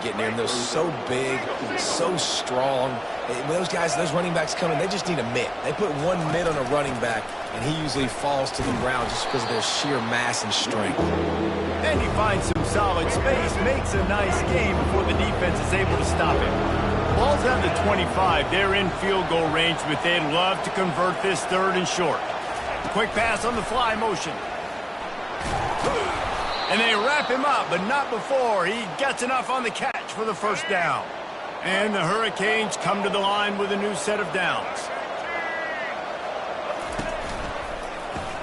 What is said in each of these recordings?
get near him. They're so big, so strong. When those guys, those running backs come in, they just need a mitt. They put one mitt on a running back, and he usually falls to the ground just because of their sheer mass and strength. And he finds some solid space, makes a nice game before the defense is able to stop him. Ball's at the 25. They're in field goal range, but they'd love to convert this 3rd and short. Quick pass on the fly motion. And they wrap him up, but not before he gets enough on the catch for the 1st down. And the Hurricanes come to the line with a new set of downs.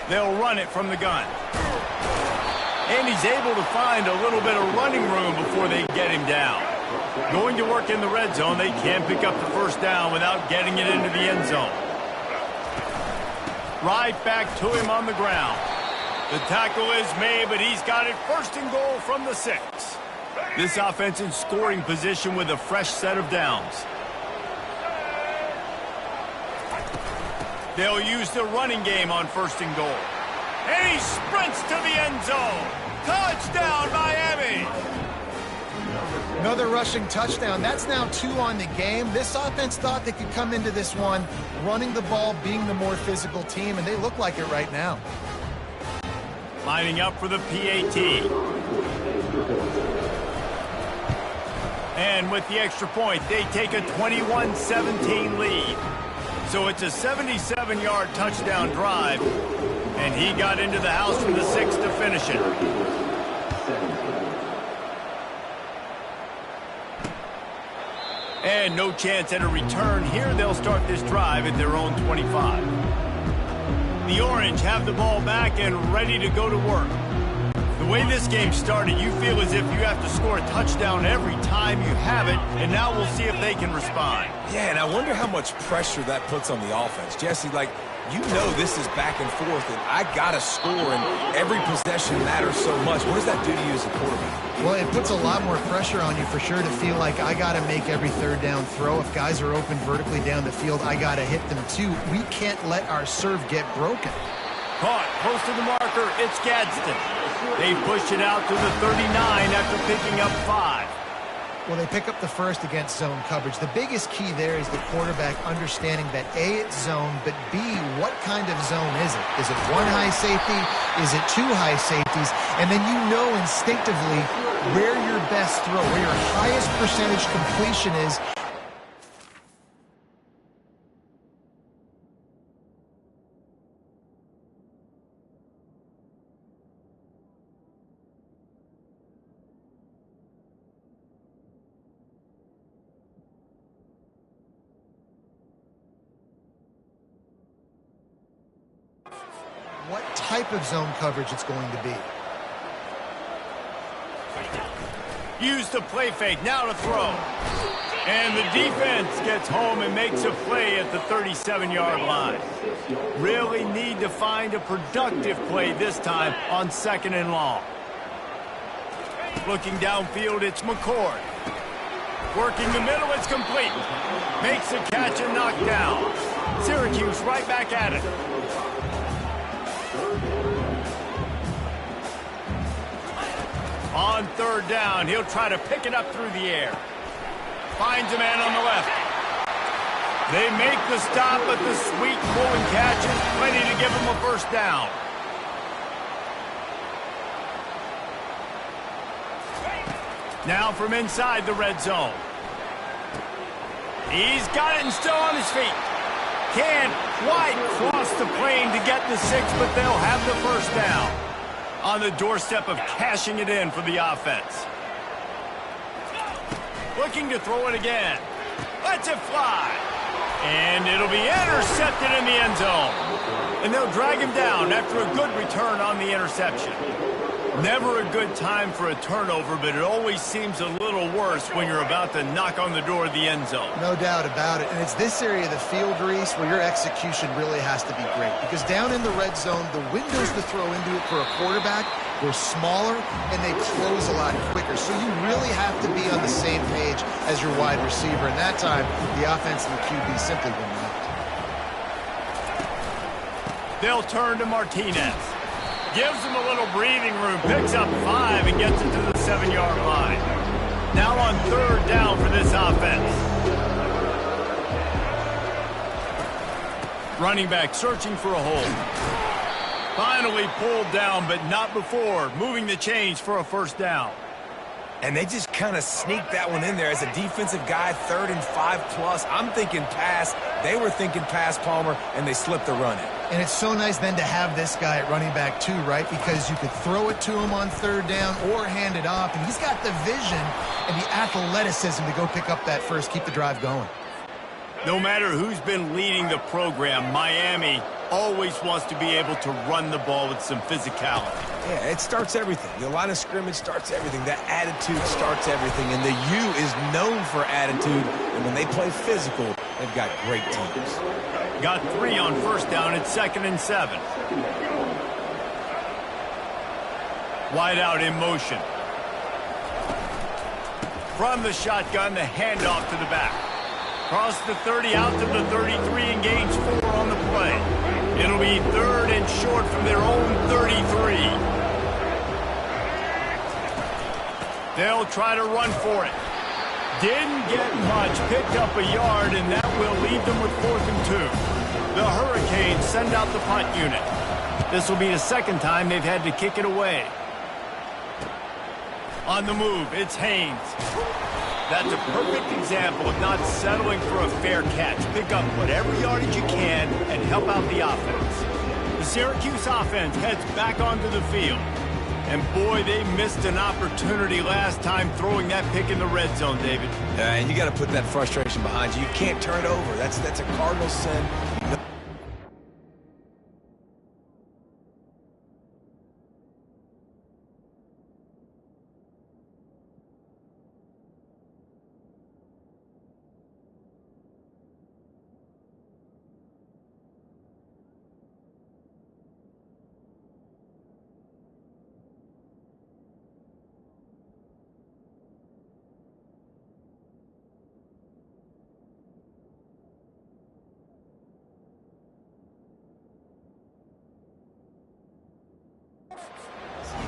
They'll run it from the gun. And he's able to find a little bit of running room before they get him down. Going to work in the red zone, they can't pick up the 1st down without getting it into the end zone. Right back to him on the ground. The tackle is made, but he's got it 1st and goal from the 6. This offense in scoring position with a fresh set of downs. They'll use the running game on 1st and goal. And he sprints to the end zone. Touchdown, Miami! Another rushing touchdown. That's now 2 on the game. This offense thought they could come into this one running the ball, being the more physical team, and they look like it right now. Lining up for the PAT. And with the extra point, they take a 21-17 lead. So it's a 77-yard touchdown drive, and he got into the house from the 6 to finish it. And no chance at a return here. They'll start this drive at their own 25. The Orange have the ball back and ready to go to work. The way this game started, you feel as if you have to score a touchdown every time you have it, and now we'll see if they can respond. Yeah, and I wonder how much pressure that puts on the offense. Jesse, like, you know this is back and forth, and I got to score, and every possession matters so much. What does that do to you as a quarterback? Well, it puts a lot more pressure on you for sure to feel like I got to make every 3rd down throw. If guys are open vertically down the field, I got to hit them too. We can't let our serve get broken. Caught close to the marker. It's Gadsden. They push it out to the 39 after picking up 5. Well, they pick up the 1st against zone coverage. The biggest key there is the quarterback understanding that A, it's zone, but B, what kind of zone is it? Is it 1 high safety? Is it 2 high safeties? And then you know instinctively where your best throw, where your highest percentage completion is. What type of zone coverage it's going to be. Use the play fake, now to throw. And the defense gets home and makes a play at the 37-yard line. Really need to find a productive play this time on 2nd and long. Looking downfield, it's McCord. Working the middle, it's complete. Makes the catch and knocked down. Syracuse right back at it. On 3rd down, he'll try to pick it up through the air. Finds a man on the left. They make the stop, but the sweet pulling catch is plenty to give him a 1st down. Now from inside the red zone. He's got it and still on his feet. Can't quite cross the plane to get the 6, but they'll have the 1st down. On the doorstep of cashing it in for the offense. Looking to throw it again. Lets it fly. And it'll be intercepted in the end zone. And they'll drag him down after a good return on the interception. Never a good time for a turnover, but it always seems a little worse when you're about to knock on the door of the end zone. No doubt about it. And it's this area of the field, Reese, where your execution really has to be great. Because down in the red zone, the windows to throw into it for a quarterback were smaller, and they close a lot quicker. So you really have to be on the same page as your wide receiver. And that time, the offense and the QB simply were not. They'll turn to Martinez. Gives him a little breathing room, picks up 5 and gets it to the 7-yard line. Now on third down for this offense. Running back searching for a hole. Finally pulled down, but not before moving the chains for a first down. And they just kind of sneaked that one in there as a defensive guy, 3rd and 5+. I'm thinking pass. They were thinking pass, Palmer, and they slipped the run in. And it's so nice then to have this guy at running back too, right? Because you could throw it to him on third down or hand it off. And he's got the vision and the athleticism to go pick up that first, keep the drive going. No matter who's been leading the program, Miami always wants to be able to run the ball with some physicality. Yeah, it starts everything. The line of scrimmage starts everything. That attitude starts everything. And the U is known for attitude. And when they play physical, they've got great teams. Got 3 on first down at 2nd and 7. Wide out in motion. From the shotgun, the handoff to the back. Cross the 30 out to the 33 and gains 4 on the play. It'll be 3rd and short from their own 33. They'll try to run for it. Didn't get much, picked up a yard, and that will leave them with 4th and 2. The Hurricanes send out the punt unit. This will be the second time they've had to kick it away. On the move, it's Haynes. That's a perfect example of not settling for a fair catch. Pick up whatever yardage you can and help out the offense. The Syracuse offense heads back onto the field. And boy, they missed an opportunity last time throwing that pick in the red zone, David. And you got to put that frustration behind you. You can't turn it over. That's a cardinal sin.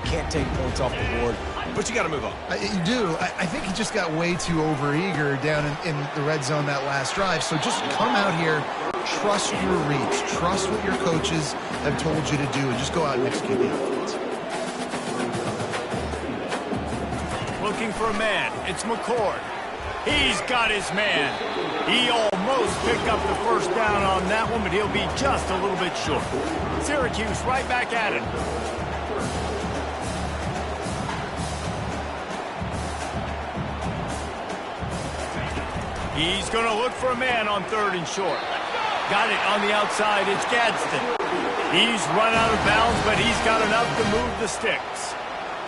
Can't take points off the board, but you got to move on. You do. I think he just got way too overeager down in the red zone that last drive. So just come out here, trust your reads, trust what your coaches have told you to do, and just go out and execute the offense. Looking for a man. It's McCord. He's got his man. He almost picked up the first down on that one, but he'll be just a little bit short. Syracuse right back at it. He's going to look for a man on 3rd and short. Got it on the outside. It's Gadsden. He's run out of bounds, but he's got enough to move the sticks.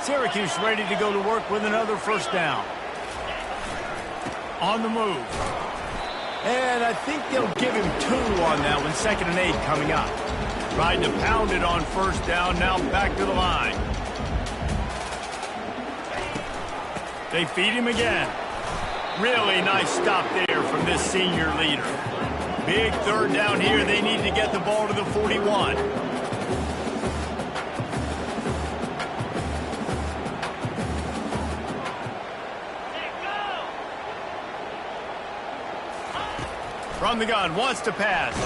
Syracuse ready to go to work with another first down. On the move. And I think they'll give him 2 on that one. 2nd and 8 coming up. Tried to pound it on first down. Now back to the line. They feed him again. Really nice stop there from this senior leader. Big 3rd down here. They need to get the ball to the 41. From the gun, wants to pass.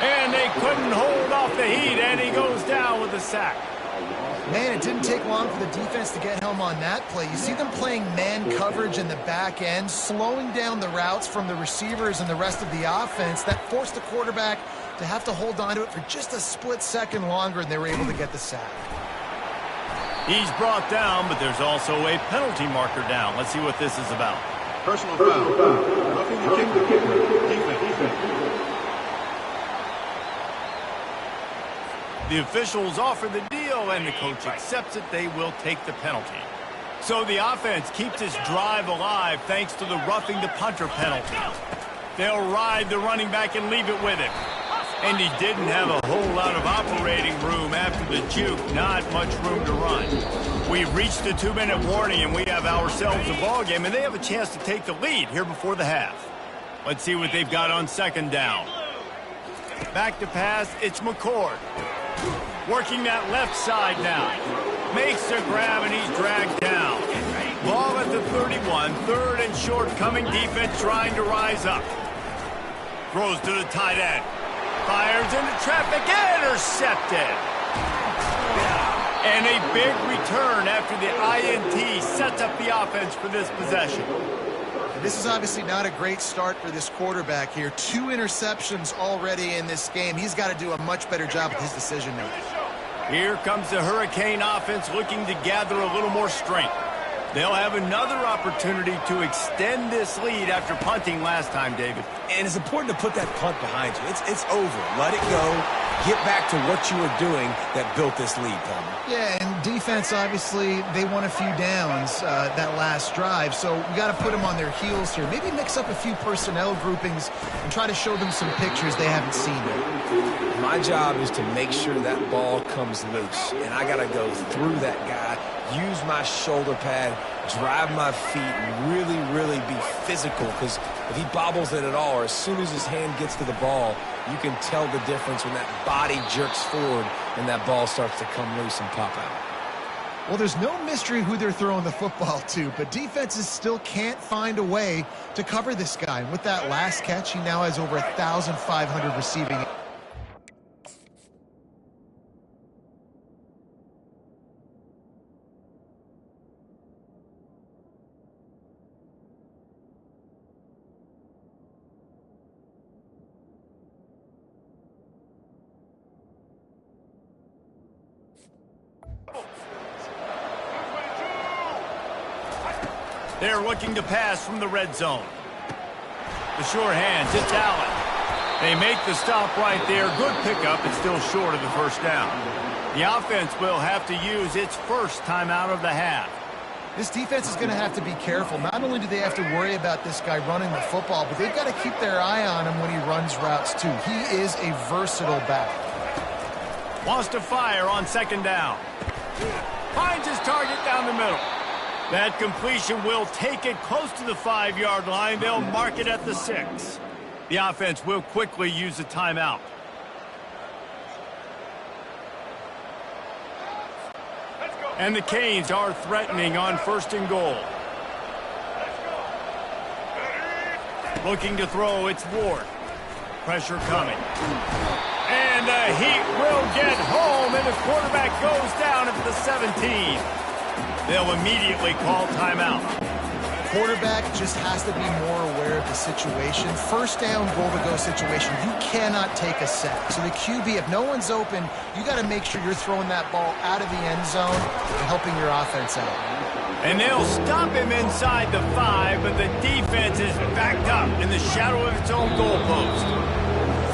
And they couldn't hold off the heat, and he goes down with a sack. Man, it didn't take long for the defense to get home on that play. You see them playing man coverage in the back end, slowing down the routes from the receivers and the rest of the offense. That forced the quarterback to have to hold on to it for just a split second longer, and they were able to get the sack. He's brought down, but there's also a penalty marker down. Let's see what this is about. Personal foul. Roughing the kicker. Defense. The officials offer the deal, and the coach accepts it. They will take the penalty. So the offense keeps its drive alive thanks to the roughing the punter penalty. They'll ride the running back and leave it with him. And he didn't have a whole lot of operating room after the juke. Not much room to run. We've reached the 2-minute warning, and we have ourselves a ball game, and they have a chance to take the lead here before the half. Let's see what they've got on 2nd down. Back to pass, it's McCord. Working that left side now. Makes the grab, and he's dragged down. Ball at the 31, third and short, coming defense trying to rise up. Throws to the tight end. Fires into traffic, intercepted. And a big return after the INT sets up the offense for this possession. This is obviously not a great start for this quarterback here. 2 interceptions already in this game. He's got to do a much better job with his decision-making. Here comes the Hurricane offense looking to gather a little more strength. They'll have another opportunity to extend this lead after punting last time, David. And it's important to put that punt behind you. It's over. Let it go. Get back to what you were doing that built this lead, Palmer. Yeah, and defense, obviously, they won a few downs that last drive, so we got to put them on their heels here. Maybe mix up a few personnel groupings and try to show them some pictures they haven't seen yet. My job is to make sure that ball comes loose, and I got to go through that guy, use my shoulder pad, drive my feet, and really, really be physical, because if he bobbles it at all, or as soon as his hand gets to the ball, you can tell the difference when that body jerks forward and that ball starts to come loose and pop out. Well, there's no mystery who they're throwing the football to, but defenses still can't find a way to cover this guy. And with that last catch, he now has over 1,500 receiving. They're looking to pass from the red zone. The sure hands, it's Allen. They make the stop right there. Good pickup, it's still short of the first down. The offense will have to use its first timeout of the half. This defense is going to have to be careful. Not only do they have to worry about this guy running the football, but they've got to keep their eye on him when he runs routes too. He is a versatile back. Wants to fire on second down. Finds his target down the middle. That completion will take it close to the 5-yard line. They'll mark it at the 6. The offense will quickly use a timeout. And the Canes are threatening on 1st and goal. Looking to throw, it's Ward. Pressure coming. And the Heat will get home, and the quarterback goes down at the 17. They'll immediately call timeout. Quarterback just has to be more aware of the situation. First down, goal-to-go situation. You cannot take a sack. So the QB, if no one's open, you got to make sure you're throwing that ball out of the end zone and helping your offense out. And they'll stop him inside the 5, but the defense is backed up in the shadow of its own goalpost.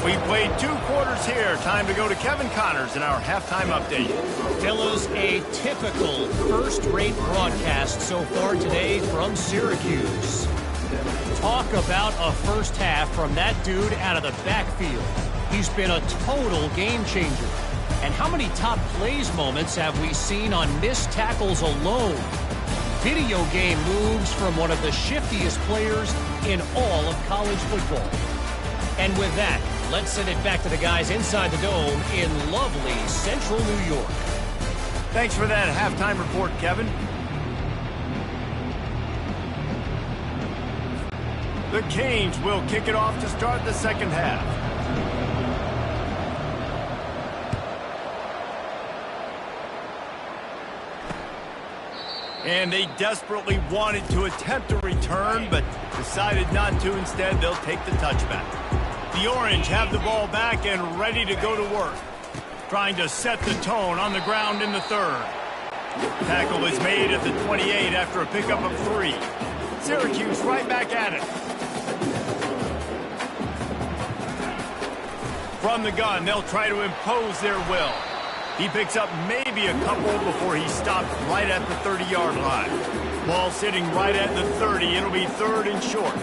We played 2 quarters here. Time to go to Kevin Connors in our halftime update. Fellas, a typical first-rate broadcast so far today from Syracuse. Talk about a first half from that dude out of the backfield. He's been a total game changer. And how many top plays moments have we seen on missed tackles alone? Video game moves from one of the shiftiest players in all of college football. And with that, let's send it back to the guys inside the dome in lovely central New York. Thanks for that halftime report, Kevin. The Canes will kick it off to start the second half. And they desperately wanted to attempt a return, but decided not to. Instead, they'll take the touchback. The Orange have the ball back and ready to go to work. Trying to set the tone on the ground in the 3rd. Tackle is made at the 28 after a pickup of 3. Syracuse right back at it. From the gun, they'll try to impose their will. He picks up maybe a couple before he stopped right at the 30-yard line. Ball sitting right at the 30. It'll be 3rd and short.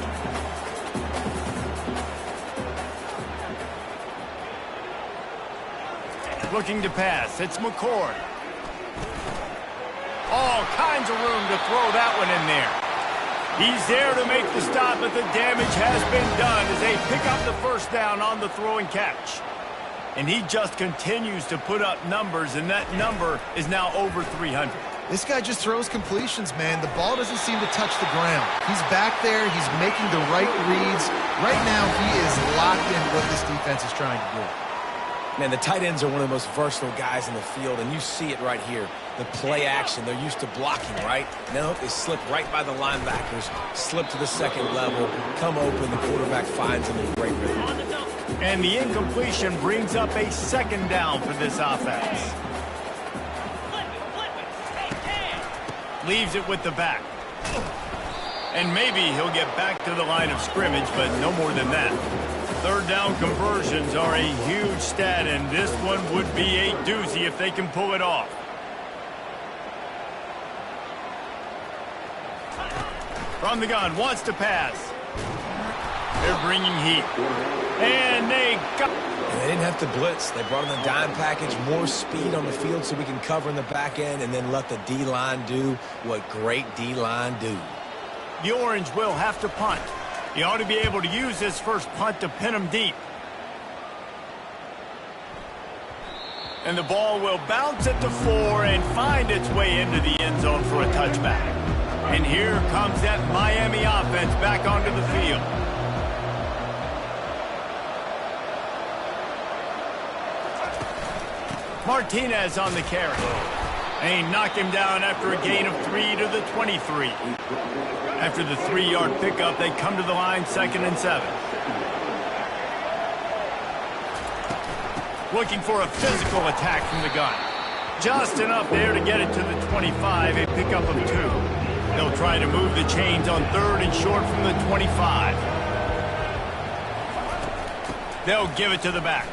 Looking to pass. It's McCord. All kinds of room to throw that one in there. He's there to make the stop, but the damage has been done as they pick up the first down on the throw and catch. And he just continues to put up numbers, and that number is now over 300. This guy just throws completions, man. The ball doesn't seem to touch the ground. He's back there. He's making the right reads. Right now, he is locked in what this defense is trying to do. Man, the tight ends are one of the most versatile guys in the field, and you see it right here. The play action, they're used to blocking, right? No, they slip right by the linebackers, slip to the second level, come open, the quarterback finds them in great rhythm. And the incompletion brings up a second down for this offense. Leaves it with the back. And maybe he'll get back to the line of scrimmage, but no more than that. Third down conversions are a huge stat, and this one would be a doozy if they can pull it off. From the gun, wants to pass. They're bringing heat. And they got... And they didn't have to blitz. They brought in the dime package, more speed on the field so we can cover in the back end and then let the D-line do what great D-line do. The Orange will have to punt. He ought to be able to use this first punt to pin him deep. And the ball will bounce at the 4 and find its way into the end zone for a touchback. And here comes that Miami offense back onto the field. Martinez on the carry. They knock him down after a gain of 3 to the 23. After the 3-yard pickup, they come to the line 2nd and 7. Looking for a physical attack from the gun. Just enough there to get it to the 25, a pickup of 2. They'll try to move the chains on 3rd and short from the 25. They'll give it to the back.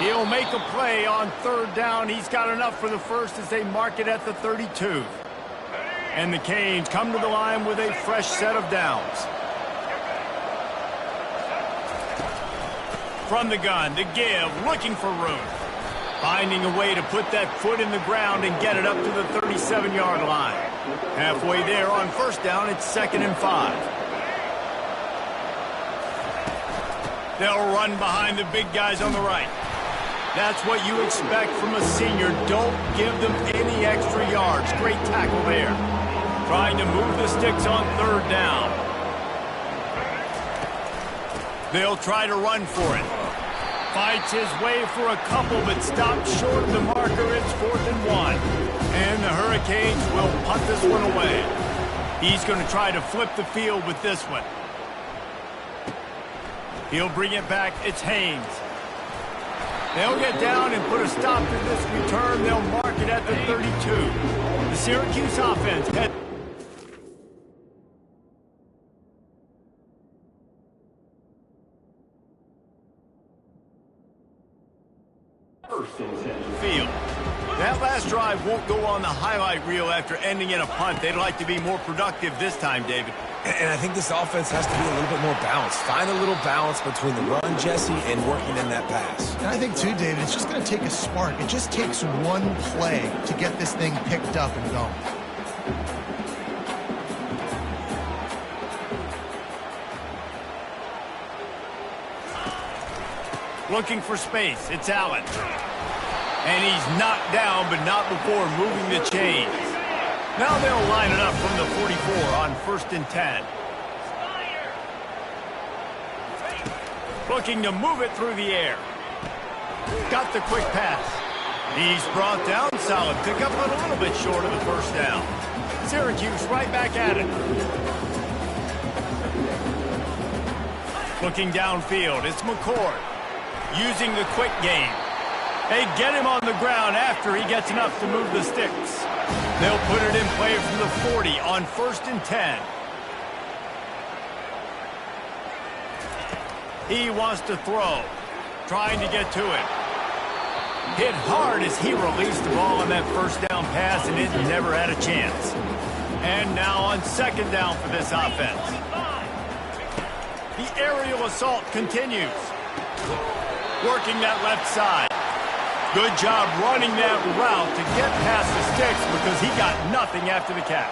He'll make a play on 3rd down. He's got enough for the first as they mark it at the 32. And the Canes come to the line with a fresh set of downs. From the gun, to give, looking for room. Finding a way to put that foot in the ground and get it up to the 37-yard line. Halfway there on 1st down, it's 2nd and 5. They'll run behind the big guys on the right. That's what you expect from a senior. Don't give them any extra yards. Great tackle there. Trying to move the sticks on 3rd down. They'll try to run for it. Fights his way for a couple, but stops short of the marker. It's 4th and 1. And the Hurricanes will punt this one away. He's going to try to flip the field with this one. He'll bring it back. It's Haynes. They'll get down and put a stop to this return. They'll mark it at the 32. The Syracuse offense head. Field. That last drive won't go on the highlight reel after ending in a punt. They'd like to be more productive this time, David. And I think this offense has to be a little bit more balanced. Find a little balance between the run, Jesse, and working in that pass. And I think, too, David, it's just going to take a spark. It just takes one play to get this thing picked up and going. Looking for space. It's Allen. And he's knocked down, but not before moving the chains. Now they'll line it up from the 44 on 1st and 10. Looking to move it through the air. Got the quick pass. He's brought down. Solid pickup, but a little bit short of the 1st down. Syracuse right back at it. Looking downfield. It's McCord. Using the quick game. They get him on the ground after he gets enough to move the sticks. They'll put it in play from the 40 on 1st and 10. He wants to throw. Trying to get to it. Hit hard as he released the ball on that 1st down pass, and it never had a chance. And now on 2nd down for this offense. The aerial assault continues. Working that left side. Good job running that route to get past the sticks because he got nothing after the catch.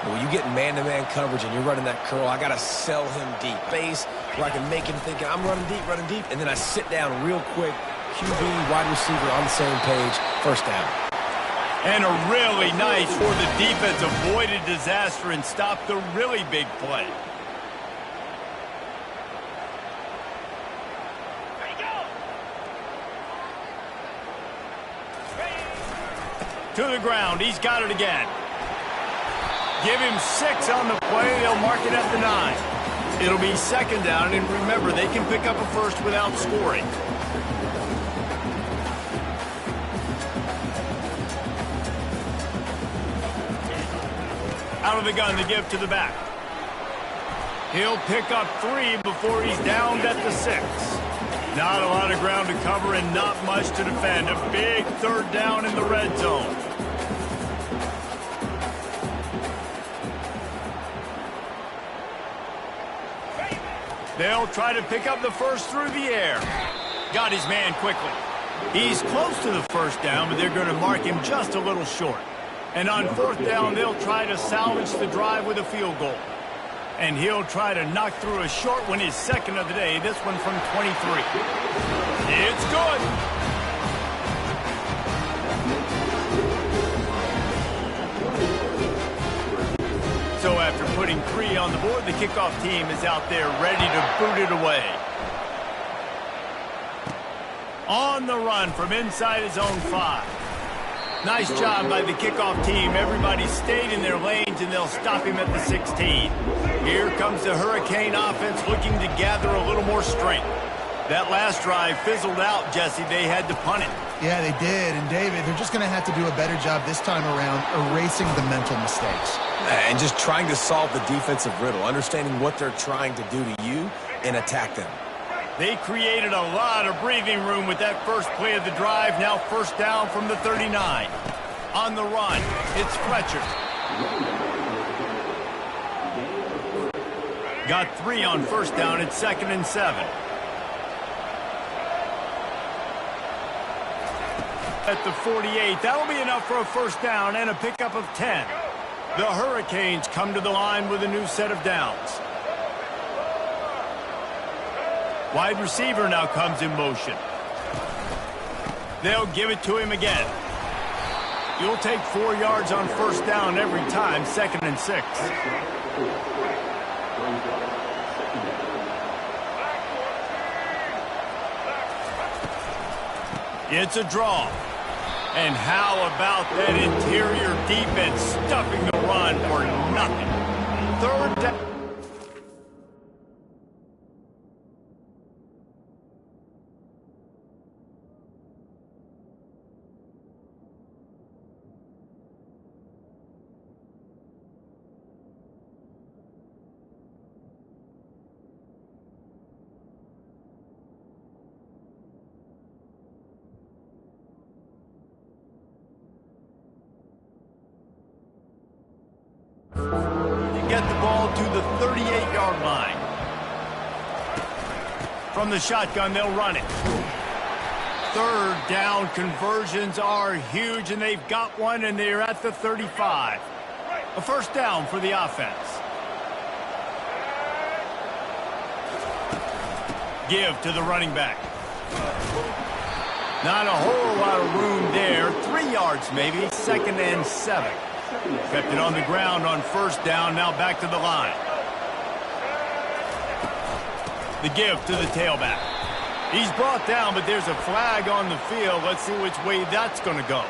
When you get man-to-man coverage and you're running that curl, I got to sell him deep. Base where I can make him think I'm running deep, and then I sit down real quick. QB, wide receiver on the same page, 1st down. And a really nice for the defense avoided disaster and stopped the really big play. To the ground. He's got it again. Give him 6 on the play. They'll mark it at the 9. It'll be second down, and remember, they can pick up a first without scoring. Out of the gun, the give to the back. He'll pick up 3 before he's downed at the 6. Not a lot of ground to cover and not much to defend. A big third down in the red zone. They'll try to pick up the first through the air. Got his man quickly. He's close to the first down, but they're going to mark him just a little short. And on fourth down, they'll try to salvage the drive with a field goal. And he'll try to knock through a short one, his second of the day, this one from 23. It's good. So after putting 3 on the board, the kickoff team is out there ready to boot it away. On the run from inside his own 5. Nice job by the kickoff team. Everybody stayed in their lanes, and they'll stop him at the 16. Here comes the Hurricane offense looking to gather a little more strength. That last drive fizzled out, Jesse. They had to punt it. Yeah, they did. And, David, they're just going to have to do a better job this time around erasing the mental mistakes. And just trying to solve the defensive riddle, understanding what they're trying to do to you and attack them. They created a lot of breathing room with that first play of the drive. Now first down from the 39. On the run, it's Fletcher. Got 3 on first down. It's 2nd and 7. At the 48, that'll be enough for a first down and a pickup of 10. The Hurricanes come to the line with a new set of downs. Wide receiver now comes in motion. They'll give it to him again. You'll take 4 yards on first down every time, 2nd and 6. It's a draw. And how about that interior defense stuffing the run for nothing? Third down. Get the ball to the 38-yard line. From the shotgun, they'll run it. Third down conversions are huge, and they've got one, and they're at the 35. A first down for the offense. Give to the running back. Not a whole lot of room there. 3 yards maybe, 2nd and 7. Kept it on the ground on first down, now back to the line. The give to the tailback. He's brought down, but there's a flag on the field. Let's see which way that's going to go.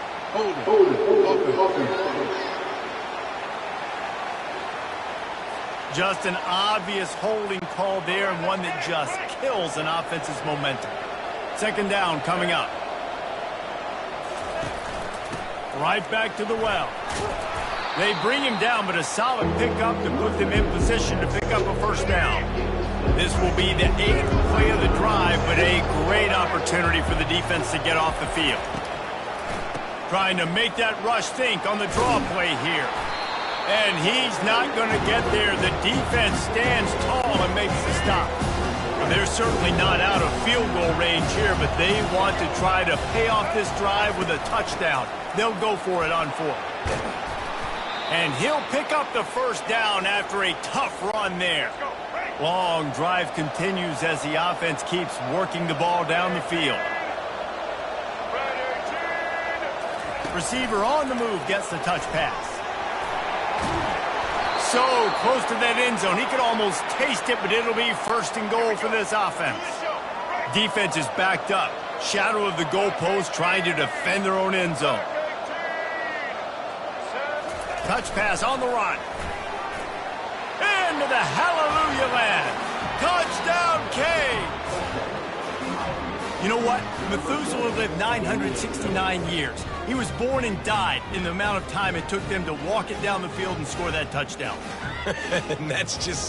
Just an obvious holding call there, and one that just kills an offense's momentum. Second down coming up. Right back to the well. They bring him down, but a solid pickup to put them in position to pick up a first down. This will be the 8th play of the drive, but a great opportunity for the defense to get off the field. Trying to make that rush think on the draw play here. And he's not going to get there. The defense stands tall and makes the stop. They're certainly not out of field goal range here, but they want to try to pay off this drive with a touchdown. They'll go for it on 4th. And he'll pick up the first down after a tough run there. Long drive continues as the offense keeps working the ball down the field. Receiver on the move gets the touch pass. So close to that end zone. He could almost taste it, but it'll be first and goal for this offense. Defense is backed up. Shadow of the goalpost trying to defend their own end zone. Touch pass on the run. Into the hallelujah land. Touchdown, Kane. You know what? Methuselah lived 969 years. He was born and died in the amount of time it took them to walk it down the field and score that touchdown. And that's just